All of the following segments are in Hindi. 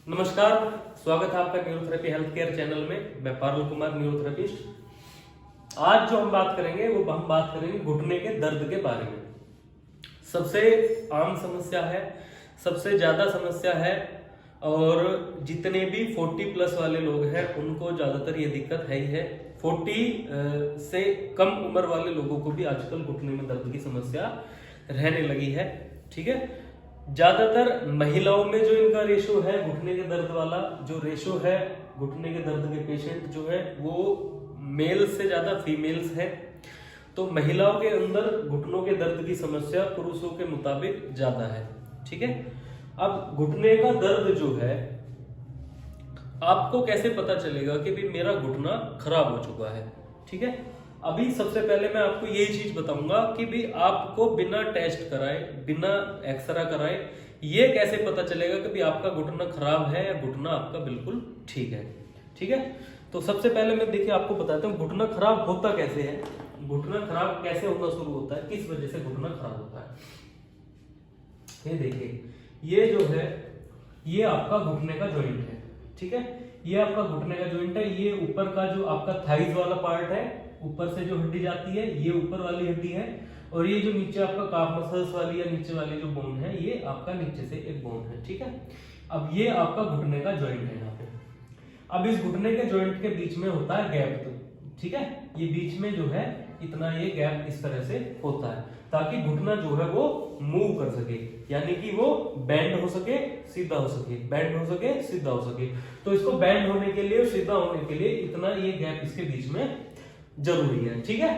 नमस्कार, स्वागत है आपका न्यूरोथेरेपी हेल्थ केयर चैनल में। मैं पारुल कुमार, न्यूरोथेरेपिस्ट। आज जो हम बात करेंगे वो हम बात करेंगे घुटने के दर्द के बारे में। सबसे आम समस्या है, सबसे ज्यादा समस्या है, और जितने भी 40 प्लस वाले लोग हैं उनको ज्यादातर ये दिक्कत है ही है। 40 से कम उम्र वाले लोगों को भी आजकल घुटने में दर्द की समस्या रहने लगी है। ठीक है, ज्यादातर महिलाओं में जो इनका रेशो है घुटने के दर्द वाला, जो रेशो है घुटने के दर्द के पेशेंट जो है वो मेल से ज्यादा फीमेल्स है। तो महिलाओं के अंदर घुटनों के दर्द की समस्या पुरुषों के मुताबिक ज्यादा है। ठीक है, अब घुटने का दर्द जो है आपको कैसे पता चलेगा कि भाई मेरा घुटना खराब हो चुका है। ठीक है, अभी सबसे पहले मैं आपको यही चीज बताऊंगा कि भाई आपको बिना टेस्ट कराए, बिना एक्सरा कराए ये कैसे पता चलेगा कि भाई आपका घुटना खराब है या घुटना आपका बिल्कुल ठीक है। ठीक है, तो सबसे पहले मैं देखिए आपको बताता हूँ घुटना खराब होता कैसे है, घुटना खराब कैसे होना शुरू होता है, किस वजह से घुटना खराब होता है। ये देखिए, ये जो है ये आपका घुटने का जॉइंट है। ठीक है, ये आपका घुटने का जॉइंट है। ये ऊपर का जो आपका थाइज वाला पार्ट है, ऊपर से जो हड्डी जाती है ये ऊपर वाली हड्डी है, और ये जो नीचे आपका काफ मसल्स वाली या नीचे वाली जो बोन है ये आपका नीचे से एक बोन है। ठीक है, अब ये आपका घुटने का जॉइंट है यहाँ पे। अब इस घुटने के जॉइंट के बीच में होता है गैप। ठीक है, ये बीच में जो है इतना ये गैप इस तरह से होता है ताकि घुटना जो है वो मूव कर सके, यानी कि वो बेंड हो सके, सीधा हो सके, बेंड हो सके, सीधा हो सके। तो इसको बेंड होने के लिए और सीधा होने के लिए इतना ये गैप इसके बीच में जरूरी है। ठीक है,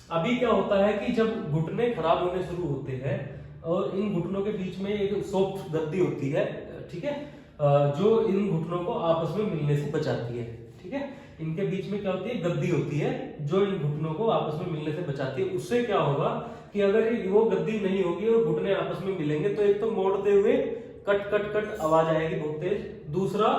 अभी क्या होता है कि जब घुटने खराब होने शुरू होते हैं और इन घुटनों के बीच में एक सॉफ्ट गद्दी होती है, ठीक है, जो इन घुटनों को आपस में मिलने से बचाती है। ठीक है, इनके बीच में क्या होती है, गद्दी होती है जो इन घुटनों को आपस में मिलने से बचाती है। उससे क्या होगा कि अगर वो गद्दी नहीं होगी और घुटने आपस में मिलेंगे तो एक तो मोड़ते हुए कट कट कट आवाज आएगी बहुत तेज, दूसरा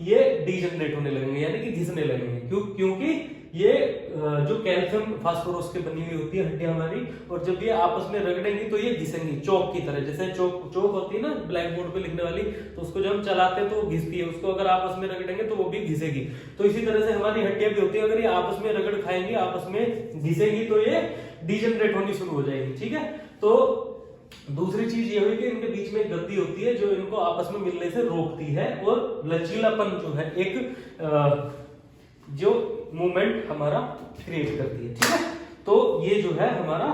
ये डीजनरेट होने लगेंगे यानी कि घिसने लगेंगे। क्योंकि ये जो कैल्शियम फास्फोरस के बनी हुई होती है हड्डियां हमारी, और जब ये आपस में रगड़ेंगी तो ये घिसेंगी चौक की तरह। जैसे चौक होती है ना ब्लैक बोर्ड पे लिखने वाली, तो उसको जब हम चलाते हैं तो वो घिसती है, उसको अगर आपस में रगड़ेंगे तो वो भी घिसेगी। तो इसी तरह से हमारी हड्डियां भी होती है, अगर ये आपस में रगड़ खाएंगी, आपस में घिसेंगी तो ये डीजनरेट होनी शुरू हो जाएगी। ठीक है, तो दूसरी चीज ये हुई कि इनके बीच में गद्दी होती है जो इनको आपस में मिलने से रोकती है, और लचीलापन जो है एक जो मूवमेंट हमारा क्रिएट करती है। ठीक है, तो ये जो है हमारा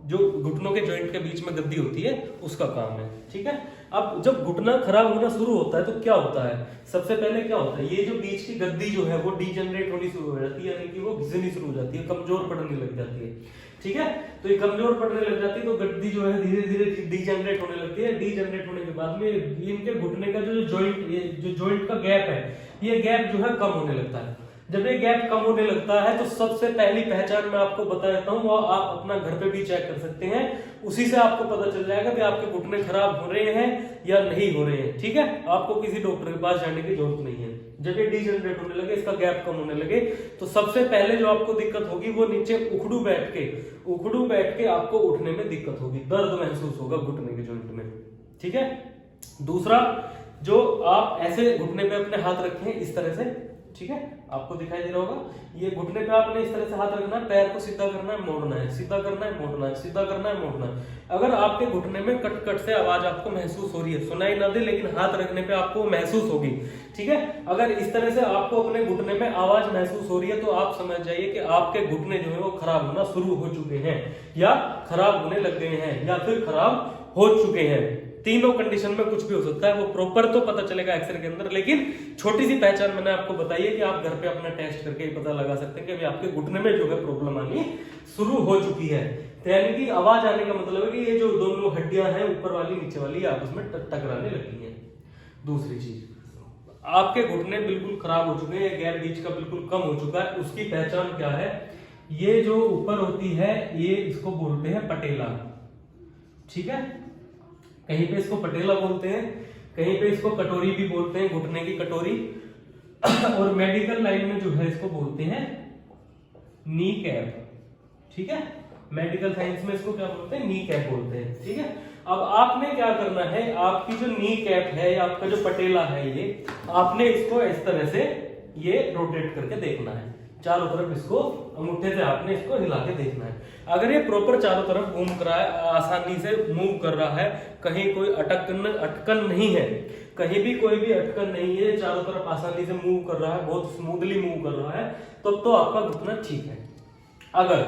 जो घुटनों के जॉइंट के बीच में गद्दी होती है उसका काम है। ठीक है, अब जब घुटना खराब होना शुरू होता है तो क्या होता है, सबसे पहले क्या होता है, ये जो बीच की गद्दी जो है वो डीजनरेट होनी शुरू हो जाती है, यानी कि वो घिसनी शुरू हो जाती है, कमजोर पड़ने लग जाती है। ठीक है, तो ये कमजोर पड़ने लग जाती है तो गद्दी जो है धीरे धीरे डीजनरेट होने लगती है। डीजनरेट होने के बाद में इनके घुटने का जो जॉइंट, ये जो जॉइंट का गैप है, ये गैप जो है कम होने लगता है। जब ये गैप कम होने लगता है तो सबसे पहली पहचान मैं आपको बता देता हूँ, वो आप अपना घर पे भी चेक कर सकते हैं। उसी से आपको पता चल जाएगा कि आपके घुटने खराब हो रहे हैं या नहीं हो रहे हैं। ठीक है, आपको किसी डॉक्टर के पास जाने की जरूरत नहीं है। जब ये डीजनरेट होने लगे, इसका गैप कम होने लगे, तो सबसे पहले जो आपको दिक्कत होगी वो नीचे उखड़ू बैठ के आपको उठने में दिक्कत होगी, दर्द महसूस होगा घुटने के जॉइंट में। ठीक है, दूसरा, जो आप ऐसे घुटने पे अपने हाथ रखें इस तरह से, ठीक है, आपको दिखाई दे रहा होगा, ये घुटने पे आपने इस तरह से हाथ रखना है, पैर को सीधा करना है, मोड़ना है, सीधा करना है, मोड़ना है, सीधा करना है, मोड़ना है। अगर आपके घुटने में कट कट से आवाज आपको महसूस हो रही है, सुनाई ना दे लेकिन हाथ रखने पे आपको महसूस होगी। ठीक है, अगर इस तरह से आपको अपने घुटने में आवाज महसूस हो रही है तो आप समझ जाइए कि आपके घुटने जो है वो खराब होना शुरू हो चुके हैं, या खराब होने लग गए हैं, या फिर खराब हो चुके हैं। तीनों कंडीशन में कुछ भी हो सकता है, वो प्रॉपर तो पता चलेगा एक्सरे के अंदर, लेकिन छोटी सी पहचान मैंने आपको बताई है कि आप घर पे अपना टेस्ट करके ही पता लगा सकते हैं कि अभी आपके घुटने में जो है प्रॉब्लम आनी शुरू हो चुकी है। तो यानी कि आवाज आने का मतलब है कि ये जो दोनों हड्डियां हैं ऊपर वाली नीचे वाली आपस में टकराने लगी हैं। दूसरी चीज, आपके घुटने बिल्कुल खराब हो चुके हैं, गैप बीच का बिल्कुल कम हो चुका है, उसकी पहचान क्या है, ये जो ऊपर होती है ये इसको बोलते हैं पटेला। ठीक है, कहीं पे इसको पटेला बोलते हैं, कहीं पे इसको कटोरी भी बोलते हैं, घुटने की कटोरी, और मेडिकल लाइन में जो है इसको बोलते हैं नी कैप। ठीक है, मेडिकल साइंस में इसको क्या बोलते हैं, नी कैप बोलते हैं। ठीक है, अब आपने क्या करना है, आपकी जो नी कैप है या आपका जो पटेला है, ये आपने इसको इस तरह से ये रोटेट करके देखना है, चारों तरफ इसको अंगूठे से आपने इसको हिला के देखना है। अगर ये प्रॉपर चारों तरफ घूम कर रहा है, आसानी से मूव कर रहा है, कहीं कोई अटकन नहीं है, कहीं भी कोई भी अटकन नहीं है, चारों तरफ आसानी से मूव कर रहा है, बहुत स्मूथली मूव कर रहा है, तो आपका घुटना ठीक है। अगर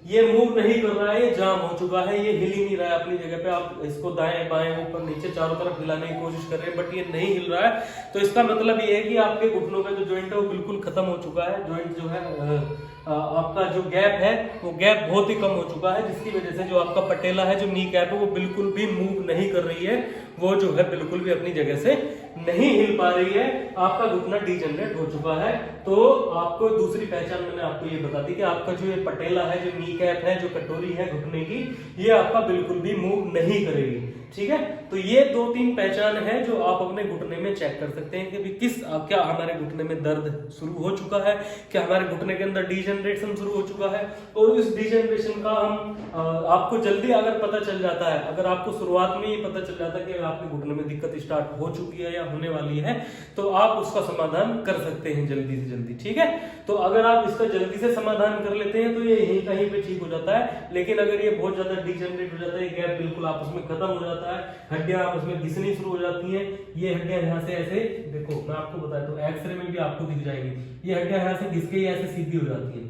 ये मूव नहीं कर रहा है, ये जाम हो चुका है, ये हिल ही नहीं रहा है अपनी जगह पे, आप इसको दाएं बाएं ऊपर नीचे चारों तरफ हिलाने की कोशिश कर रहे हैं बट ये नहीं हिल रहा है, तो इसका मतलब ये है कि आपके घुटनों का जो जॉइंट है वो बिल्कुल खत्म हो चुका है। जॉइंट जो है आपका जो गैप है वो गैप बहुत ही कम हो चुका है, जिसकी वजह से जो आपका पटेला है, जो नी कैप है, वो बिल्कुल भी मूव नहीं कर रही है, वो जो है बिल्कुल भी अपनी जगह से नहीं हिल पा रही है, आपका घुटना डीजनरेट हो चुका है। तो आपको दूसरी पहचान मैंने आपको ये बता दी कि आपका जो ये पटेला है, जो नी कैप है, जो कटोरी है घुटने की, ये आपका बिल्कुल भी मूव नहीं करेगी। ठीक है, तो ये 2-3 पहचान है जो आप अपने घुटने में चेक कर सकते हैं कि क्या हमारे घुटने में दर्द शुरू हो चुका है, क्या हमारे घुटने के अंदर डीजनरेशन शुरू हो चुका है। और इस डीजनरेशन का हम आपको जल्दी अगर पता चल जाता है, अगर आपको शुरुआत में ही पता चल जाता है कि आपके घुटने में दिक्कत स्टार्ट हो चुकी है या होने वाली है, तो आप उसका समाधान कर सकते हैं जल्दी से जल्दी। ठीक है, तो अगर आप इसका जल्दी से समाधान कर लेते हैं तो ये यहीं कहीं पे ठीक हो जाता है। लेकिन अगर ये बहुत ज्यादा डीजनरेट हो जाता है, गैप बिल्कुल आपस में खत्म हो जाता है, हड्डियां आपस में घिसनी शुरू हो जाती हैं, ये हड्डियां यहाँ से ऐसे, देखो मैं आपको बताता हूँ, एक्सरे में भी आपको दिख जाएंगी, ये हड्डियां यहाँ से घिस के ऐसे सीधी हो जाती है,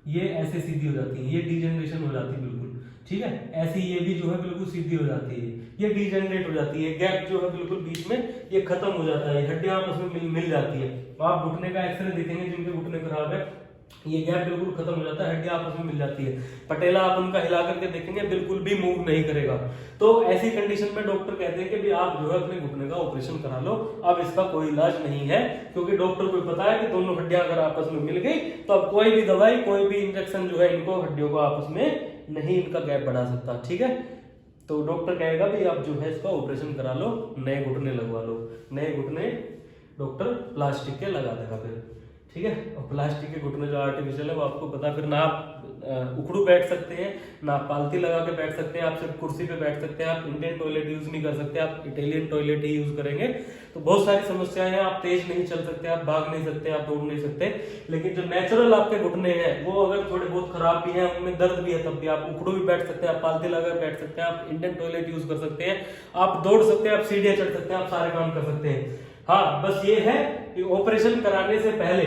ये ऐसे सीधी हो जाती है, ये डीजनरेशन हो जाती है बिल्कुल। ठीक है, ऐसी ये भी जो है बिल्कुल सीधी हो जाती है, ये डीजनरेट हो जाती है, गैप जो है बिल्कुल बीच में ये खत्म हो जाता है, हड्डियां आपस में मिल जाती है। आप घुटने का एक्सरे देखेंगे, जिनके घुटने खराब है, ये गैप बिल्कुल खत्म हो जाता है, हड्डियां आपस में मिल जाती है। पटेला आप उनका हिला करके देखेंगे, बिल्कुल भी मूव नहीं करेगा। तो ऐसी कंडीशन में डॉक्टर कहते हैं कि भी आप जो है अपने घुटने का ऑपरेशन करा लो, अब इसका कोई इलाज नहीं है, क्योंकि डॉक्टर को पता है कि दोनों हड्डियां अगर आपस में मिल गई तो अब कोई भी दवाई, कोई भी इंजेक्शन जो है इनको हड्डियों को आपस में नहीं इनका गैप बढ़ा सकता। ठीक है, तो डॉक्टर कहेगा भी आप जो है इसका ऑपरेशन करा लो, नए घुटने लगवा लो। नए घुटने डॉक्टर प्लास्टिक के लगा देगा फिर। ठीक है, और प्लास्टिक के घुटने जो आर्टिफिशियल है वो आपको पता, फिर ना आप उखड़ू बैठ सकते हैं, ना आप पालती लगा के बैठ सकते हैं, आप सिर्फ कुर्सी पे बैठ सकते हैं, आप इंडियन टॉयलेट यूज नहीं कर सकते, आप इटालियन टॉयलेट ही यूज करेंगे। तो बहुत सारी समस्याएं हैं, आप तेज नहीं चल सकते, आप भाग नहीं सकते, आप दौड़ नहीं सकते। लेकिन जो नेचुरल आपके घुटने हैं वो अगर थोड़े बहुत खराब भी हैं, उनमें दर्द भी है, तब भी आप उखड़ू भी बैठ सकते हैं, आप पालती लगा के बैठ सकते हैं, आप इंडियन टॉयलेट यूज कर सकते हैं, आप दौड़ सकते हैं, आप सीढ़ियां चढ़ सकते हैं, आप सारे काम कर सकते हैं। हाँ, बस ये है कि ऑपरेशन कराने से पहले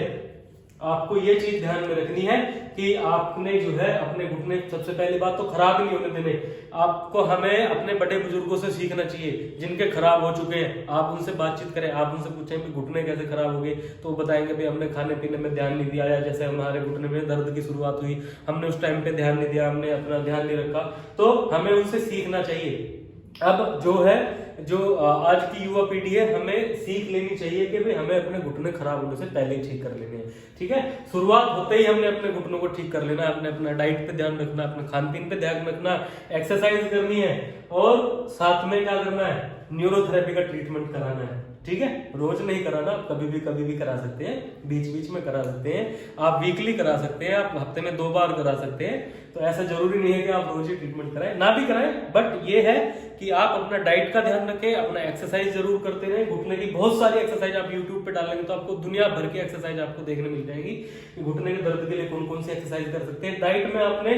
आपको ये चीज ध्यान में रखनी है कि आपने जो है अपने घुटने, सबसे पहली बात तो खराब नहीं होने देने। आपको हमें अपने बड़े बुजुर्गों से सीखना चाहिए जिनके खराब हो चुके हैं। आप उनसे बातचीत करें, आप उनसे पूछें कि घुटने कैसे खराब हो गए, तो वो बताएंगे भाई हमने खाने पीने में ध्यान नहीं दिया, या जैसे हमारे घुटने में दर्द की शुरुआत हुई, हमने उस टाइम पे ध्यान नहीं दिया, हमने अपना ध्यान नहीं रखा। तो हमें उनसे सीखना चाहिए। अब जो है, जो आज की युवा पीढ़ी है, हमें सीख लेनी चाहिए कि भाई हमें अपने घुटने खराब होने से पहले ही ठीक कर लेने हैं। ठीक है, शुरुआत होते ही हमने अपने घुटनों को ठीक कर लेना है, अपने अपना डाइट पे ध्यान रखना, अपने खान पीन पे ध्यान रखना, एक्सरसाइज करनी है, और साथ में क्या करना है, न्यूरोथेरेपी का ट्रीटमेंट कराना है। ठीक है, रोज नहीं कराना, कभी भी करा सकते हैं, बीच बीच में करा सकते हैं, आप वीकली करा सकते हैं, आप हफ्ते में 2 बार करा सकते हैं। तो ऐसा जरूरी नहीं है कि आप रोज ही ट्रीटमेंट कराएं, ना भी कराएं, बट ये है कि आप अपना डाइट का ध्यान रखें, अपना एक्सरसाइज जरूर करते रहें। घुटने की बहुत सारी एक्सरसाइज आप यूट्यूब पे डालेंगे तो आपको दुनिया भर की एक्सरसाइज आपको देखने मिल जाएगी कि घुटने के दर्द के लिए कौन कौन सी एक्सरसाइज कर सकते हैं। डाइट में आपने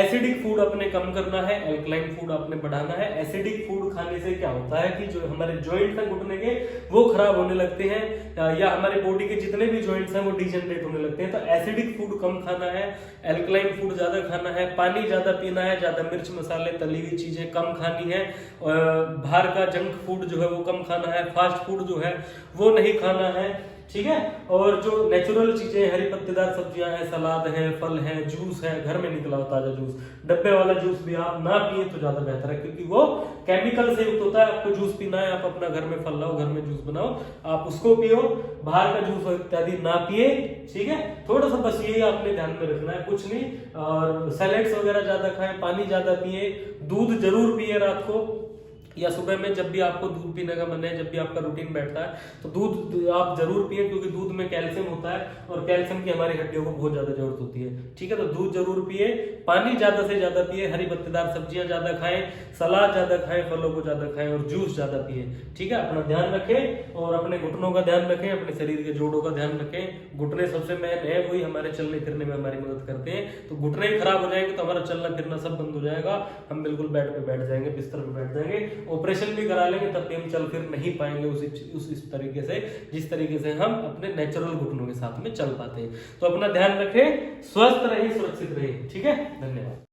एसिडिक फूड अपने कम करना है, एल्कलाइन फूड आपने बढ़ाना है। एसिडिक फूड खाने से क्या होता है कि जो हमारे जॉइंट हैं घुटने के वो खराब होने लगते हैं, या हमारे बॉडी के जितने भी जॉइंट्स हैं वो डिजनरेट होने लगते हैं। तो एसिडिक फूड कम खाना है, एल्कलाइन फूड ज्यादा खाना है, पानी ज्यादा पीना है, ज्यादा मिर्च मसाले तली हुई चीजें कम खानी है, बाहर का जंक फूड जो है वो कम खाना है, फास्ट फूड जो है वो नहीं खाना है। ठीक है, और जो नेचुरल चीजें, हरी पत्तेदार सब्जियां हैं, सलाद है, फल है, जूस है, घर में निकला हुआ ताजा जूस, डब्बे वाला जूस भी आप ना पिए तो ज्यादा बेहतर है, क्योंकि वो केमिकल से युक्त होता है। आपको जूस पीना है, आप अपना घर में फल लाओ, घर में जूस बनाओ, आप उसको पियो, बाहर का जूस इत्यादि ना पिए। ठीक है, थोड़ा सा बस यही आपने ध्यान में रखना है, कुछ नहीं। और सैलेड्स वगैरह ज्यादा खाएं, पानी ज्यादा पिए, दूध जरूर पिए रात को। या सुबह में जब भी आपको दूध पीने का मन है, जब भी आपका रूटीन बैठता है, तो दूध आप जरूर पिए, क्योंकि दूध में कैल्शियम होता है और कैल्शियम की हमारी हड्डियों को बहुत ज्यादा जरूरत होती है। ठीक है, तो दूध जरूर पिए, पानी ज्यादा से ज्यादा पिए, हरी पत्तेदार सब्जियां ज्यादा खाएं, सलाद ज्यादा खाएं, फलों को ज्यादा खाएं और जूस ज्यादा पिए। ठीक है, अपना ध्यान रखें और अपने घुटनों का ध्यान रखें, अपने शरीर के जोड़ों का ध्यान रखें। घुटने सबसे मेन है, वही हमारे चलने फिरने में हमारी मदद करते हैं। तो घुटने ही खराब हो जाएंगे तो हमारा चलना फिरना सब बंद हो जाएगा, हम बिल्कुल बेड पे बैठ जाएंगे, बिस्तर पे बैठ जाएंगे, ऑपरेशन भी करा लेंगे तब भी हम चल फिर नहीं पाएंगे उस इस तरीके से जिस तरीके से हम अपने नेचुरल घुटनों के साथ में चल पाते हैं। तो अपना ध्यान रखें, स्वस्थ रहिए, सुरक्षित रहिए। ठीक है, धन्यवाद।